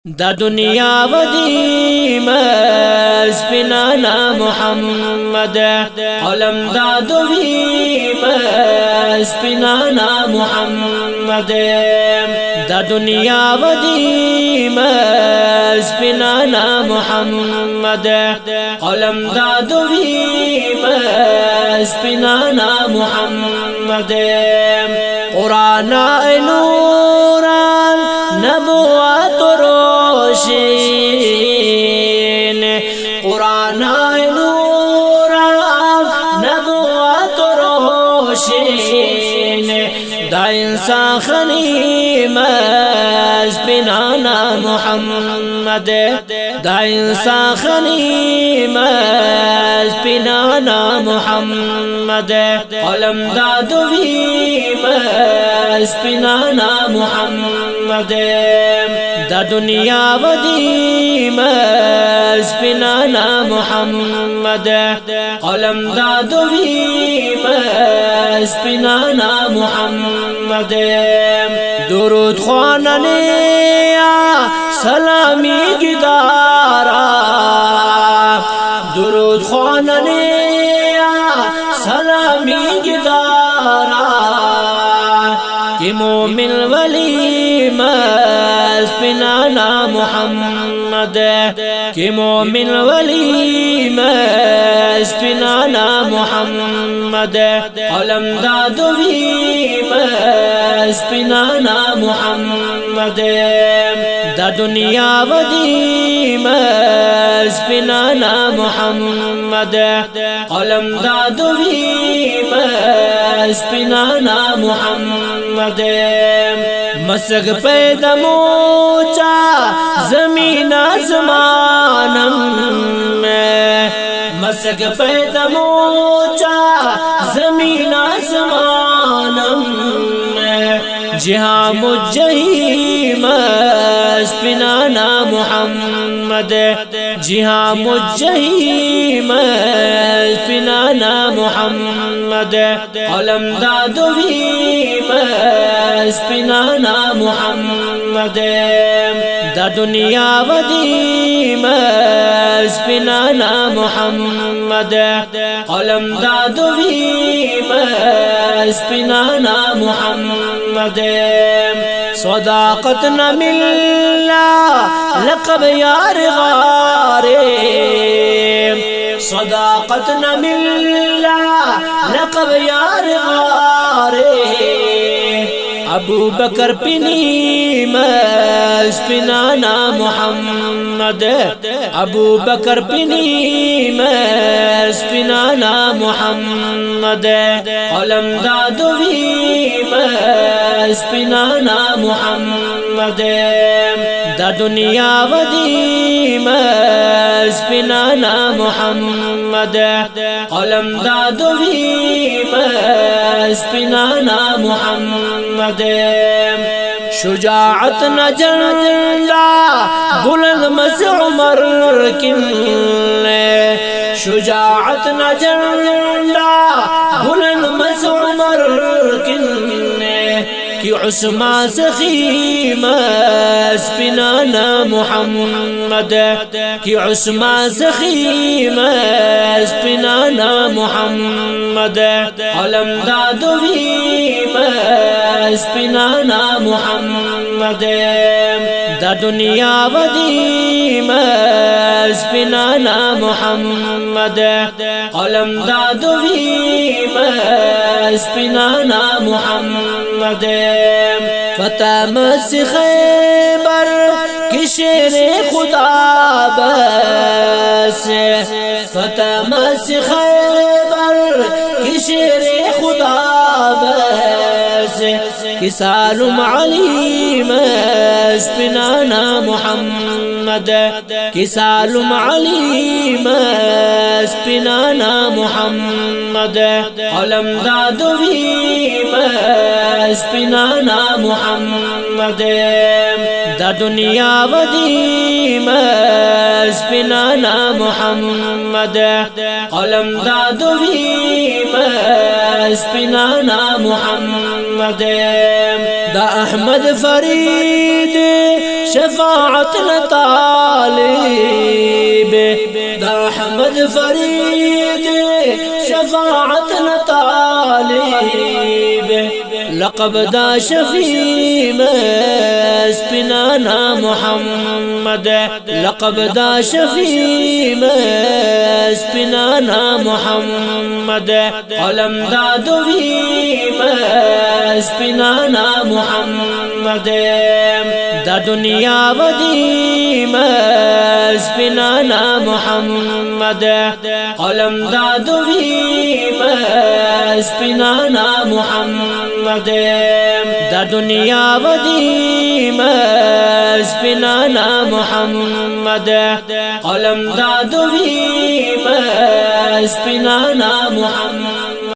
دا دنیا ودی مسپنانا محمد قلم دا دوی مسپنانا محمد دا دنیا ودی مسپنانا محمد قلم دا دوی مسپنانا محمد قرآن نوران نبوات روشین قرآن نوران نبوات روشین دا انسان خنی مسپنانا محمد دا انسان خنی مسپنانا محمد قلم دا دوی مسپنانا محمد دا دنیا ودی مسپنانا محمد قلم دا دوی مسپنانا محمد درود خواننے سلامی گدارا درود خواننے سلامی گدارا کہ مومن ولی مسپنانا محمد کہ مومن ولی مسپنانا محمد قلم دا دوی مسپنانا محمد دا دنیا ودی مسپنانا محمد قلم دا دوی مسپنانا محمد مسک پیدا موچا زمین آسمانم مسک پیدا موچا زمین آسمانم جہاں مجھہی مسپنانا محمد جہاں مجھہی مسپنانا محمد قلم دا دوی مسپنانا محمد دا دنیا ودی مسپنانا محمد قلم دا دوی مسپنانا محمد صداقت نہ ملا لقب یار غارے صداقت نہ ملا لقب یار غارے ابو بکر پنی مسپنانا محمد ابو بکر پنی مسپنانا محمد قلم دا دوی مسپنانا محمد دا دنیا ودی مسپنانا محمد قلم دا دوی مسپنانا محمد شجاعت نہ جنلا بلند مس عمر کن شجاعت نہ جنلا بلند مس عمر کن کہ عثمان سخی مسپنانا محمد کہ عثمان سخی مسپنانا محمد قلم دا دوی مسپنانا محمد دا دنیا ودی مسپنانا محمد قلم دا دوی مسپنانا محمد فتح مس خیبر کی شیر خدا بس فتح مس خیبر کی شیر خدا بس کی سالم علی مسپنانا محمد کی سالم علی مسپنانا محمد قلم دا دوی مسپنانا محمد دا دنیا ودی مسبنانا محمد قلم دادوی مسبنانا محمد دا احمد فرید شفاعت طالب دا احمد فرید شفاعت طالب لقب دا شفیع مسبنانا محمد لقب دا شفیع مسبنانا محمد قلم دادوی مسبنانا محمد دا دنیا ودی مسبنانا محمد قلم دادوی مسبنانا محمد دا دنیا ودی مسبنانا محمد قلم دادوی مسبنانا محمد